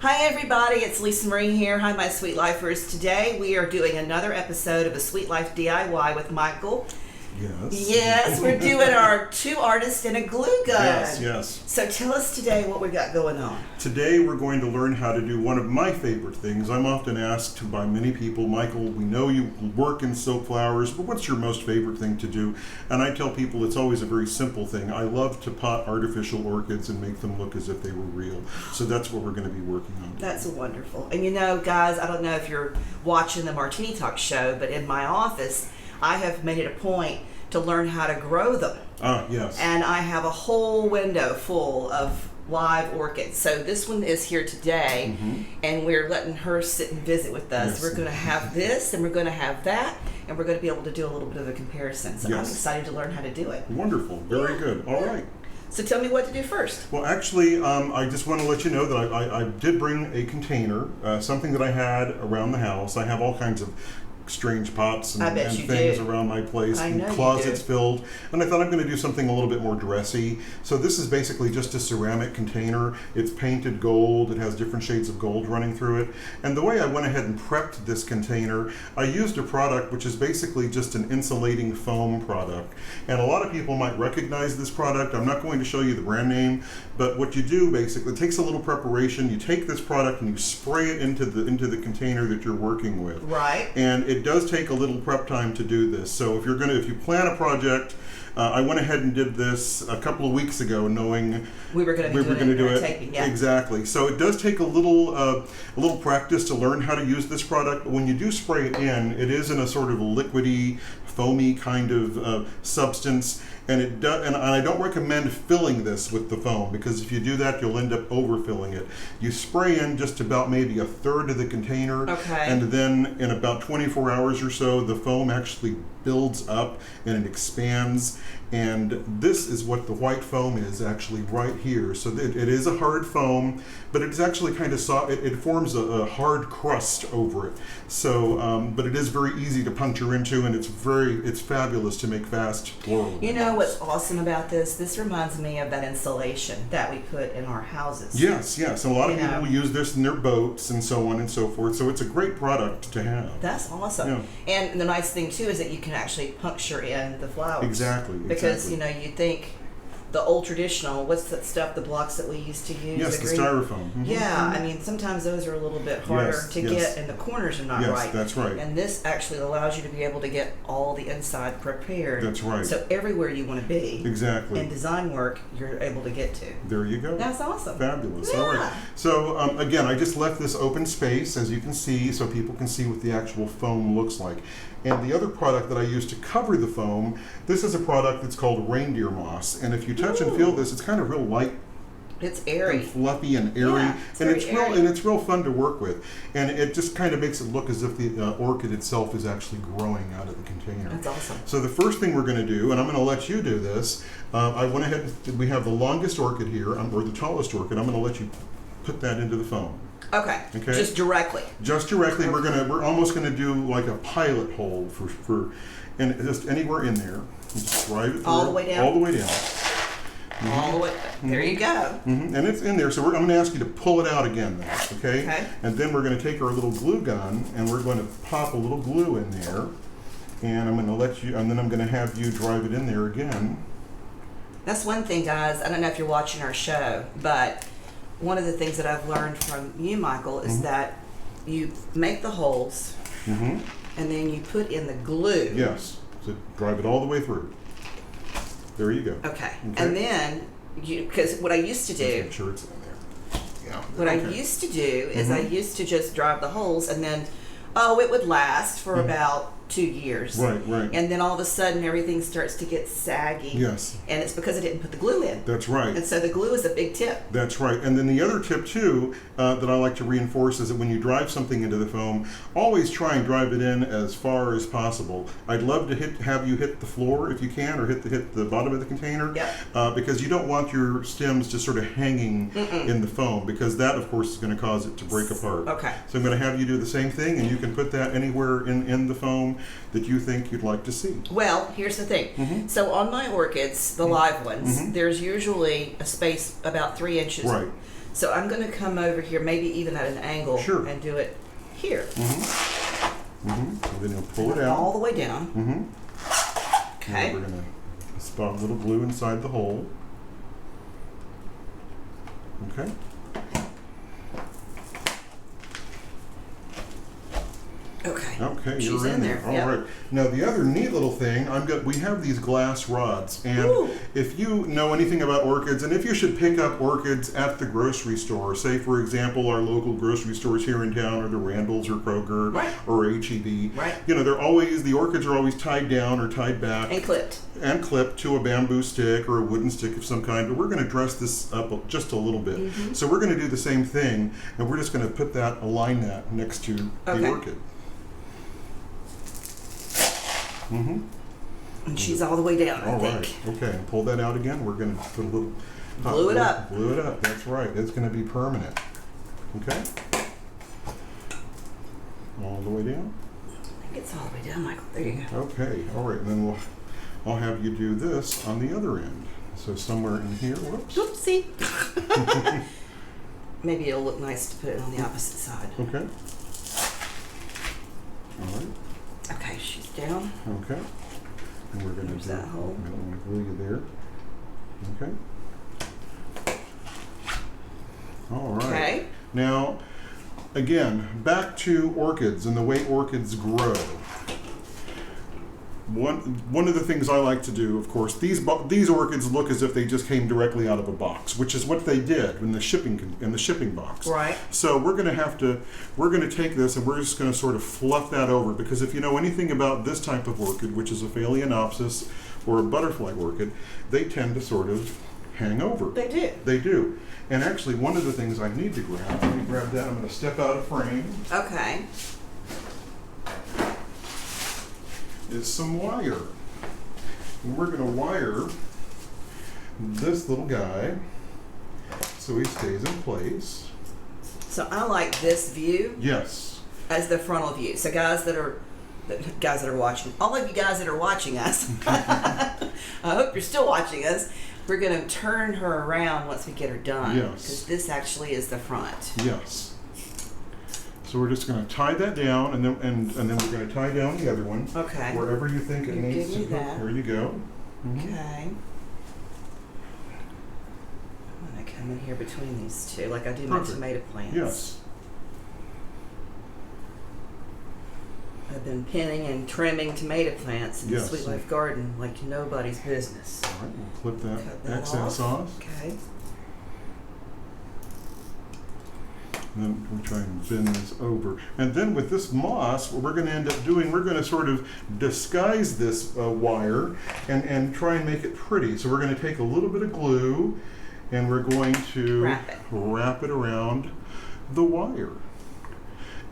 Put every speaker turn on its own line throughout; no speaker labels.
Hi everybody, it's Lisa Marie here. Hi my Sweet Lifers. Today we are doing another episode of a Sweet Life DIY with Michael.
Yes.
Yes, we're doing our 2 artists and a glue gun.
Yes.
So tell us today what we got going on.
Today we're going to learn how to do one of my favorite things. I'm often asked by many people, Michael, we know you work in silk flowers, but what's your most favorite thing to do? And I tell people it's always a very simple thing. I love to pot artificial orchids and make them look as if they were real. So that's what we're going to be working on today.
That's wonderful. And you know, guys, I don't know if you're watching the Martini Talk show, but in my office, I have made it a point to learn how to grow them.
Yes.
And I have a whole window full of live orchids. So this one is here today, and we're letting her sit and visit with us.
Yes.
We're going to have this, and we're going to have that, and we're going to be able to do a little bit of a comparison. So I'm excited to learn how to do it.
Wonderful. Very good. All right.
So tell me what to do first.
Well, actually, I just want to let you know that I did bring a container, something that I had around the house. I have all kinds of strange pots and things around my place, and closets filled, and I thought I'm going to do something a little bit more dressy. So this is basically just a ceramic container. It's painted gold. It has different shades of gold running through it. And the way I went ahead and prepped this container, I used a product which is basically just an insulating foam product. And a lot of people might recognize this product. I'm not going to show you the brand name, but what you do basically, it takes a little preparation. You take this product and you spray it into the container that you're working with.
Right.
And it does take a little prep time to do this. So if you plan a project, I went ahead and did this a couple of weeks ago, knowing
we were going to do it. Taping, yeah.
Exactly. So it does take a little practice to learn how to use this product. But when you do spray it in, it is in a sort of a liquidy, foamy kind of substance. And I don't recommend filling this with the foam, because if you do that, you'll end up overfilling it. You spray in just about maybe a third of the container, and then in about 24 hours or so, the foam actually builds up and it expands. And this is what the white foam is actually right here. So it is a hard foam, but it's actually kind of soft. It forms a hard crust over it. So, but it is very easy to puncture into, and it's fabulous to make fast floral.
You know what's awesome about this? This reminds me of that insulation that we put in our houses.
Yes. A lot of people use this in their boats and so on and so forth. So it's a great product to have.
That's awesome. Yeah. And the nice thing too is that you can actually puncture in the flowers.
Exactly.
Because you think the old traditional, what's that stuff, the blocks that we used to use?
Yes, the styrofoam.
Yeah, I mean, sometimes those are a little bit harder to get, and the corners are not right.
Yes, that's right.
And this actually allows you to be able to get all the inside prepared.
That's right.
So everywhere you want to be.
Exactly.
In design work, you're able to get to.
There you go.
That's awesome.
Fabulous.
Yeah.
All right. So again, I just left this open space, as you can see, so people can see what the actual foam looks like. And the other product that I use to cover the foam, this is a product that's called reindeer moss. And if you touch and feel this, it's kind of real light.
It's airy,
and fluffy and airy, and it's real fun to work with. And it just kind of makes it look as if the orchid itself is actually growing out of the container.
That's awesome.
So the first thing we're going to do, and I'm going to let you do this. I went ahead. We have the longest orchid here, or the tallest orchid. I'm going to let you put that into the foam.
Okay. Just directly.
Just directly. Okay. We're almost gonna do like a pilot hole for and just anywhere in there. Just drive it through.
All the way down.
All the way down.
All the way. There you go.
And it's in there. So I'm going to ask you to pull it out again, then, okay? And then we're going to take our little glue gun and we're going to pop a little glue in there. And I'm going to let you. And then I'm going to have you drive it in there again.
That's one thing, guys. I don't know if you're watching our show, but one of the things that I've learned from you, Michael, is that you make the holes and then you put in the glue.
Yes. So drive it all the way through. There you go.
Okay. And then, because what I used to do.
Make sure it's in there. Yeah.
What I used to do is I used to just drive the holes, and then, it would last for about 2 years.
Right.
And then all of a sudden everything starts to get saggy.
Yes.
And it's because I didn't put the glue in.
That's right.
And so the glue is a big tip.
That's right. And then the other tip too that I like to reinforce is that when you drive something into the foam, always try and drive it in as far as possible. I'd love to have you hit the floor if you can, or hit the bottom of the container. Because you don't want your stems just sort of hanging in the foam, because that of course is going to cause it to break apart.
Okay.
So I'm going to have you do the same thing, and you can put that anywhere in the foam that you think you'd like to see.
Well, here's the thing. So on my orchids, the live ones, there's usually a space about 3 inches.
Right.
So I'm going to come over here, maybe even at an angle,
Sure.
and do it here.
And then you'll pull it out.
All the way down. Okay.
And we're going to spot a little glue inside the hole. Okay.
Okay.
Okay,
She's
you're in there. All right. Now the other neat little thing, we have these glass rods, and
Ooh.
if you know anything about orchids, and if you should pick up orchids at the grocery store, say for example our local grocery stores here in town, or the Randalls or Kroger,
Right.
or HEB,
Right.
you know, the orchids are always tied down or tied back
And clipped.
and clipped to a bamboo stick or a wooden stick of some kind, but we're going to dress this up just a little bit. So we're going to do the same thing, and we're just going to align that next to the
Okay.
orchid.
And she's all the way down, I
All
think.
right. Okay. And pull that out again. We're going to put a little.
Glue it up.
Glue it up. That's right. It's going to be permanent. Okay. All the way down.
I think it's all the way down, Michael. There you go.
Okay. All right. And then I'll have you do this on the other end. So somewhere in here. Whoops.
Oopsie. Maybe it'll look nice to put it on the opposite side.
Okay. All right.
Okay, she's down.
Okay. And we're going to
There's that hole.
I'm going to glue you there. Okay. All right.
Okay.
Now, again, back to orchids and the way orchids grow. One of the things I like to do, of course, these orchids look as if they just came directly out of a box, which is what they did in the shipping box.
Right.
So we're going to take this and we're just going to sort of fluff that over, because if you know anything about this type of orchid, which is a Phalaenopsis or a butterfly orchid, they tend to sort of hang over.
They do.
They do. And actually, one of the things I need to grab, let me grab that. I'm going to step out of frame.
Okay.
Is some wire. And we're going to wire this little guy so he stays in place. So
I like this view
yes.
as the frontal view. So guys that are watching, all of you guys that are watching us, I hope you're still watching us. We're going to turn her around once we get her done.
Yes.
Because this actually is the front.
Yes. So we're just going to tie that down, and then we're going to tie down the other one.
Okay.
Wherever you think it
You
needs
give
to
me
go.
that.
There you go.
Okay. I'm going to come in here between these two, like I do my
Perfect.
tomato plants.
Yes.
I've been pinning and trimming tomato plants in the
Yes.
Sweet Life Garden like nobody's business.
All right, we'll clip that,
Cut that
excess off.
Okay.
And then we try and bend this over. And then with this moss, what we're going to end up doing, we're going to sort of disguise this wire and try and make it pretty. So we're going to take a little bit of glue and we're going to wrap it around the wire.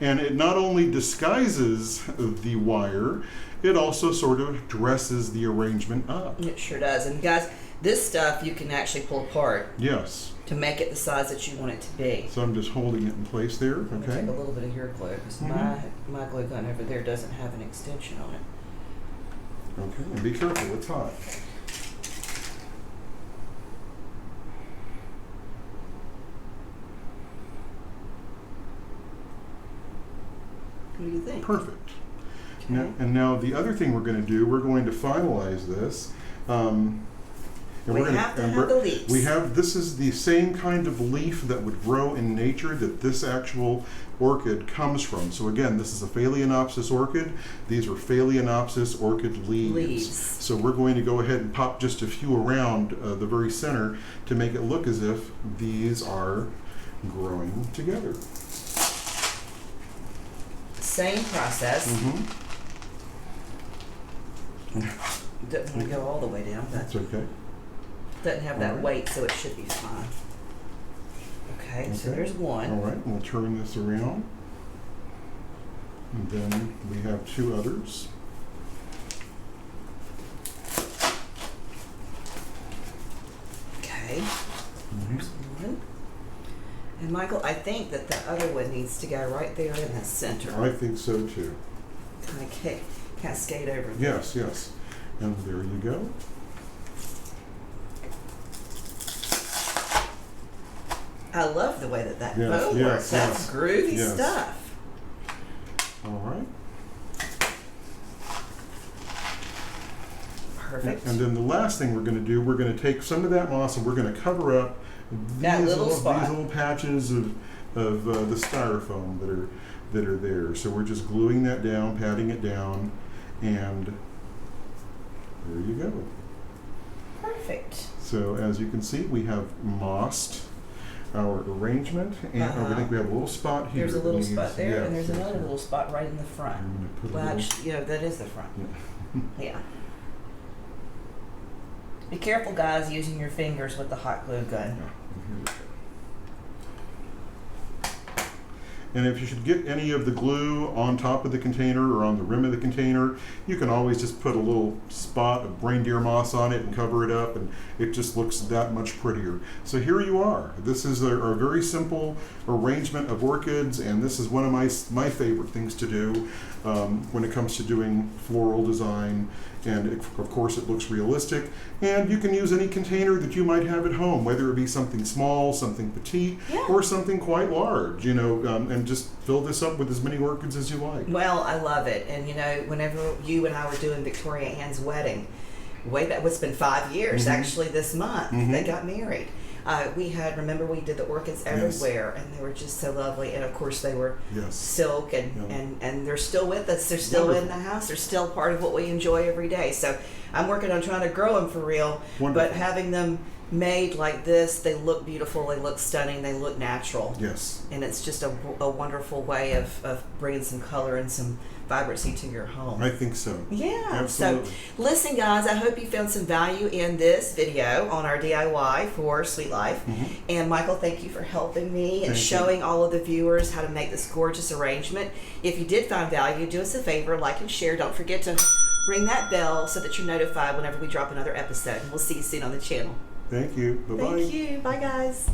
And it not only disguises the wire, it also sort of dresses the arrangement up.
It sure does. And guys, this stuff you can actually pull apart
Yes.
to make it the size that you want it to be.
So I'm just holding it in place there,
I'm going to
okay?
take a little bit of your glue because my glue gun over there doesn't have an extension on it.
Okay, and be careful, it's hot.
What do you think?
Perfect.
Okay.
Now the other thing we're going to do, we're going to finalize this. And
We have to have the leaves.
This is the same kind of leaf that would grow in nature that this actual orchid comes from. So again, this is a Phalaenopsis orchid. These are Phalaenopsis orchid leaves. So we're going to go ahead and pop just a few around the very center to make it look as if these are growing together.
Same process. Doesn't want to go all the way down, but
That's okay.
doesn't have that
Alright.
weight, so it should be fine. Okay, so there's one.
All right, we'll turn this around. And then we have two others.
Okay, there's one. And Michael, I think that the other one needs to go right there in the center.
I think so too.
Kind of cascade over.
Yes, yes. And there you go.
I love the way that
Yes,
bow
yes,
works. That's
yes.
groovy
Yes.
stuff.
All right.
Perfect.
And then the last thing we're going to do, we're going to take some of that moss and we're going to cover up
That little spot.
these little patches of the styrofoam that are there. So we're just gluing that down, patting it down, and there you go.
Perfect.
So as you can see, we have mossed our arrangement, and I think we have a little spot here.
There's a little
that
spot
needs-
there,
yeah,
and there's
so-
another little spot right in the front.
I'm gonna put a
Well,
little-
actually, that is the front.
Yeah.
Yeah. Be careful, guys, using your fingers with the hot glue gun.
Yeah, and here we go. And if you should get any of the glue on top of the container or on the rim of the container, you can always just put a little spot of reindeer moss on it and cover it up, and it just looks that much prettier. So here you are. This is a very simple arrangement of orchids, and this is one of my favorite things to do when it comes to doing floral design. And of course it looks realistic, and you can use any container that you might have at home, whether it be something small, something petite,
Yeah.
or something quite large, and just fill this up with as many orchids as you like.
Well, I love it. And whenever you and I were doing Victoria Ann's wedding, way back, it's been 5 years actually this month, they got married. Remember we did the orchids everywhere, and they were just so lovely. And of course they were
Yes.
silk, and they're still with us. They're still in the house. They're still part of what we enjoy every day. So I'm working on trying to grow them for real.
Wonderful.
But having them made like this, they look beautiful, they look stunning, they look natural.
Yes.
And it's just a wonderful way of bringing some color and some vibrancy to your home.
I think so.
Yeah.
Absolutely.
So listen, guys, I hope you found some value in this video on our DIY for Sweet Life. And Michael, thank you for helping me and
Thank
showing all of the viewers how to make this gorgeous arrangement. If you did find value, do us a favor, like and share. Don't forget to ring that bell so that you're notified whenever we drop another episode. And we'll see you soon on the channel.
Thank you. Bye-bye.
Thank you. Bye, guys.